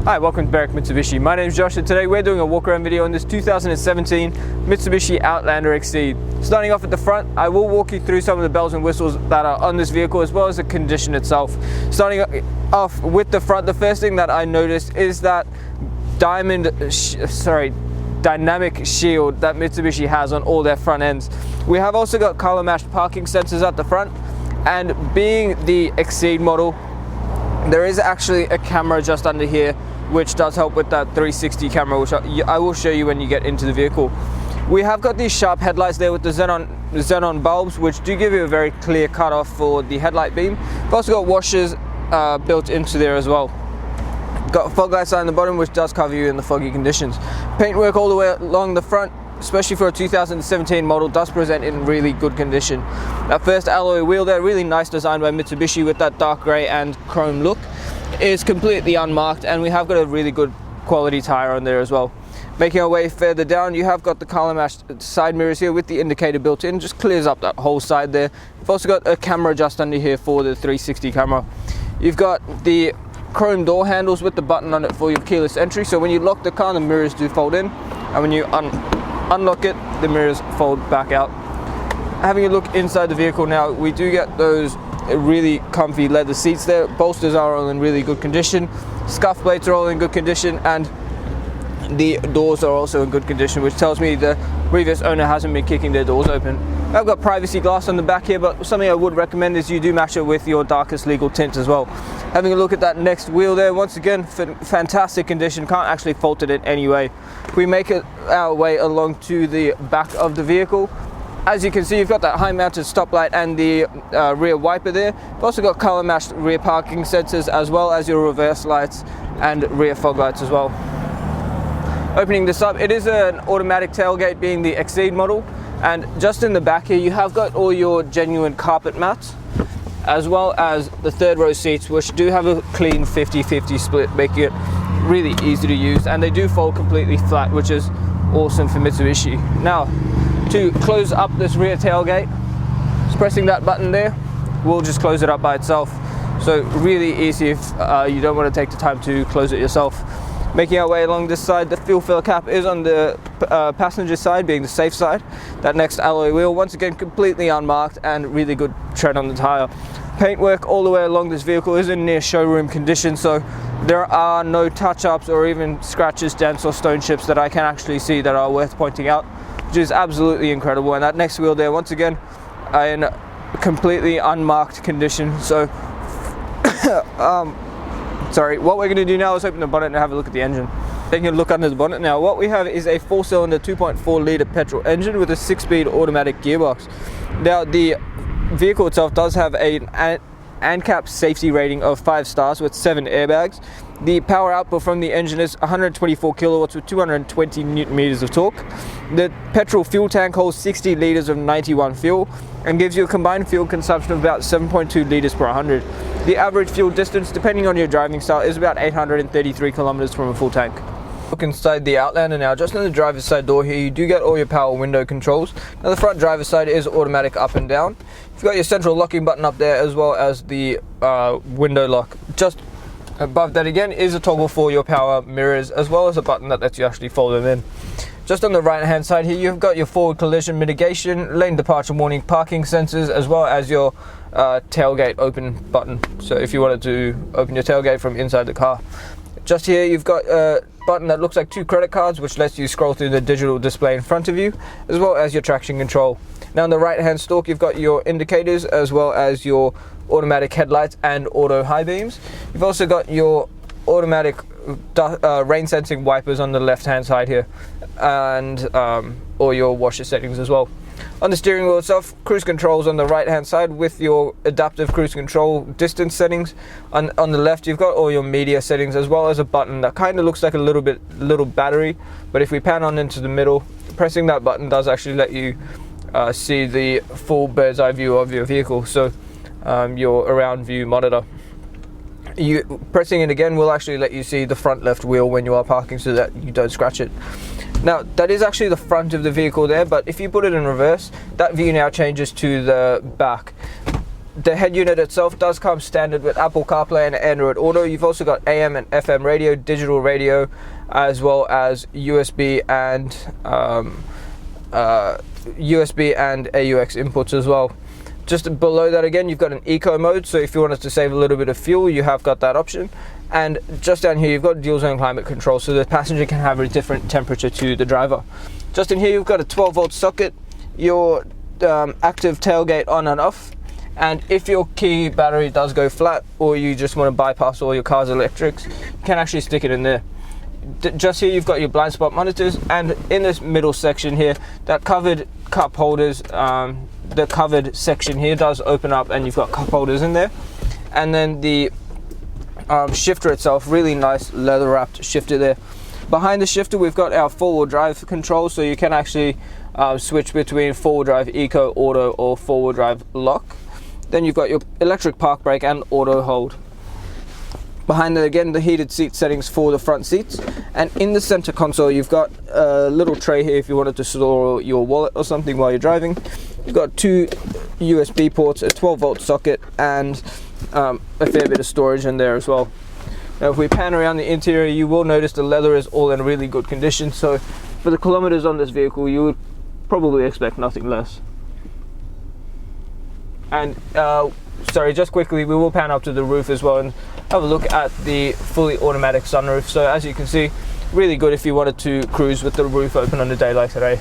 Hi, welcome to Barrack Mitsubishi. My name is Josh and today we're doing a walk around video on this 2017 Mitsubishi Outlander Exceed. Starting off at the front, I will walk you through some of the bells and whistles that are on this vehicle as well as the condition itself. Starting off with the front, the first thing that I noticed is that dynamic shield that Mitsubishi has on all their front ends. We have also got color matched parking sensors at the front, and being the Exceed model, there is actually a camera just under here which does help with that 360 camera, which I will show you when you get into the vehicle. We have got these sharp headlights there with the xenon bulbs, which do give you a very clear cutoff for the headlight beam. We've also got washers built into there as well. Got a fog light sign on the bottom which does cover you in the foggy conditions. Paintwork all the way along the front, especially for a 2017 model, does present in really good condition. That first alloy wheel there, really nice design by Mitsubishi with that dark grey and chrome look, is completely unmarked, and we have got a really good quality tyre on there as well. Making our way further down, you have got the color matched side mirrors here with the indicator built in, just clears up that whole side there. You've also got a camera just under here for the 360 camera. You've got the chrome door handles with the button on it for your keyless entry, so when you lock the car, the mirrors do fold in, and when you unlock it, the mirrors fold back out. Having a look inside the vehicle now, we do get those really comfy leather seats there. Bolsters are all in really good condition. Scuff plates are all in good condition, and the doors are also in good condition, which tells me the previous owner hasn't been kicking their doors open. I've got privacy glass on the back here, but something I would recommend is you do match it with your darkest legal tint as well. Having a look at that next wheel there, once again, fantastic condition, can't actually fault it in any way. We make it our way along to the back of the vehicle. As you can see, you've got that high mounted stoplight and the rear wiper there. You've also got color matched rear parking sensors as well as your reverse lights and rear fog lights as well. Opening this up, it is an automatic tailgate being the Exceed model, and just in the back here you have got all your genuine carpet mats as well as the third row seats, which do have a clean 50-50 split, making it really easy to use, and they do fold completely flat, which is awesome for Mitsubishi. Now, to close up this rear tailgate, just pressing that button there will just close it up by itself. So really easy if you don't want to take the time to close it yourself. Making our way along this side, the fuel fill cap is on the passenger side, being the safe side. That next alloy wheel, once again completely unmarked and really good tread on the tyre. Paintwork all the way along this vehicle is in near showroom condition, so there are no touch-ups or even scratches, dents or stone chips that I can actually see that are worth pointing out, which is absolutely incredible. And that next wheel there, once again, in completely unmarked condition. So sorry, what we're going to do now is open the bonnet and have a look at the engine. Taking a look under the bonnet now, what we have is a 4-cylinder 2.4 litre petrol engine with a 6-speed automatic gearbox. Now, the vehicle itself does have an ANCAP safety rating of 5 stars with 7 airbags. The power output from the engine is 124 kilowatts with 220 newton meters of torque. The petrol fuel tank holds 60 litres of 91 fuel and gives you a combined fuel consumption of about 7.2 litres per 100. The average fuel distance, depending on your driving style, is about 833 kilometers from a full tank. Look inside the Outlander now. Just on the driver's side door here, you do get all your power window controls. Now the front driver's side is automatic up and down. You've got your central locking button up there as well as the window lock. Just above that again is a toggle for your power mirrors as well as a button that lets you actually fold them in. Just on the right hand side here, you've got your forward collision mitigation, lane departure warning, parking sensors, as well as your tailgate open button. So if you wanted to open your tailgate from inside the car. Just here you've got a button that looks like 2 credit cards, which lets you scroll through the digital display in front of you, as well as your traction control. Now on the right hand stalk you've got your indicators as well as your automatic headlights and auto high beams. You've also got your automatic rain sensing wipers on the left hand side here, and all your washer settings as well. On the steering wheel itself, cruise controls on the right hand side with your adaptive cruise control distance settings. On the left you've got all your media settings as well as a button that kind of looks like a little battery, but if we pan on into the middle, pressing that button does actually let you see the full bird's eye view of your vehicle, so your around view monitor. Pressing it again will actually let you see the front left wheel when you are parking so that you don't scratch it. Now that is actually the front of the vehicle there, but if you put it in reverse, that view now changes to the back. the head unit itself does come standard with Apple CarPlay and Android Auto. You've also got AM and FM radio, digital radio, as well as USB and AUX inputs as well. Just below that again, you've got an eco mode, so if you wanted to save a little bit of fuel, you have got that option. And just down here, you've got dual zone climate control, so the passenger can have a different temperature to the driver. Just in here, you've got a 12-volt socket, your active tailgate on and off, and if your key battery does go flat, or you just want to bypass all your car's electrics, you can actually stick it in there. Just here, you've got your blind spot monitors, and in this middle section here, that covered cup holders, the covered section here does open up, and you've got cup holders in there. And then the shifter itself, really nice leather wrapped shifter there. Behind the shifter, we've got our four-wheel drive control, so you can actually switch between four-wheel drive eco, auto, or four-wheel drive lock. Then you've got your electric park brake and auto hold. Behind it again, the heated seat settings for the front seats, and in the center console you've got a little tray here if you wanted to store your wallet or something while you're driving. You've got two USB ports, a 12-volt socket, and a fair bit of storage in there as well. Now if we pan around the interior, you will notice the leather is all in really good condition, so for the kilometers on this vehicle you would probably expect nothing less. And sorry, just quickly, we will pan up to the roof as well and have a look at the fully automatic sunroof. So as you can see, really good if you wanted to cruise with the roof open on a day like today.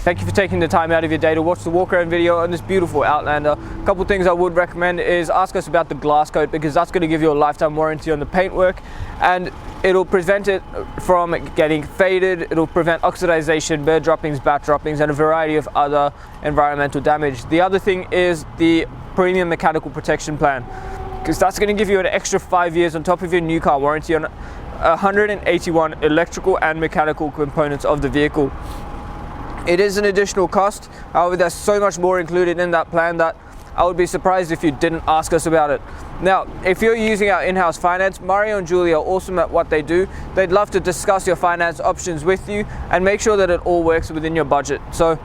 Thank you for taking the time out of your day to watch the walk-around video on this beautiful Outlander. A couple things I would recommend is ask us about the glass coat, because that's going to give you a lifetime warranty on the paintwork, and it'll prevent it from getting faded, it'll prevent oxidization, bird droppings, bat droppings, and a variety of other environmental damage. The other thing is the premium mechanical protection plan, because that's going to give you an extra 5 years on top of your new car warranty on 181 electrical and mechanical components of the vehicle. It is an additional cost, however there's so much more included in that plan that I would be surprised if you didn't ask us about it. Now, if you're using our in-house finance, Mario and Julie are awesome at what they do. They'd love to discuss your finance options with you and make sure that it all works within your budget. So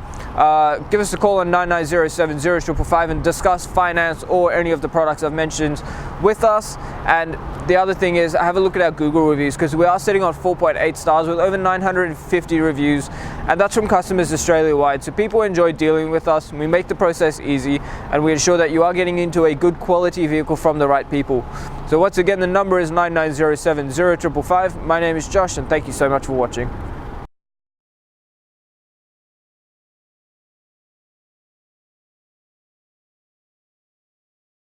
give us a call on 99070555 and discuss finance or any of the products I've mentioned with us. And the other thing is, have a look at our Google reviews, because we are sitting on 4.8 stars with over 950 reviews, and that's from customers Australia-wide. So people enjoy dealing with us, we make the process easy, and we ensure that you are getting into a good quality vehicle from the right people. So once again, the number is 99070555. My name is Josh, and thank you so much for watching.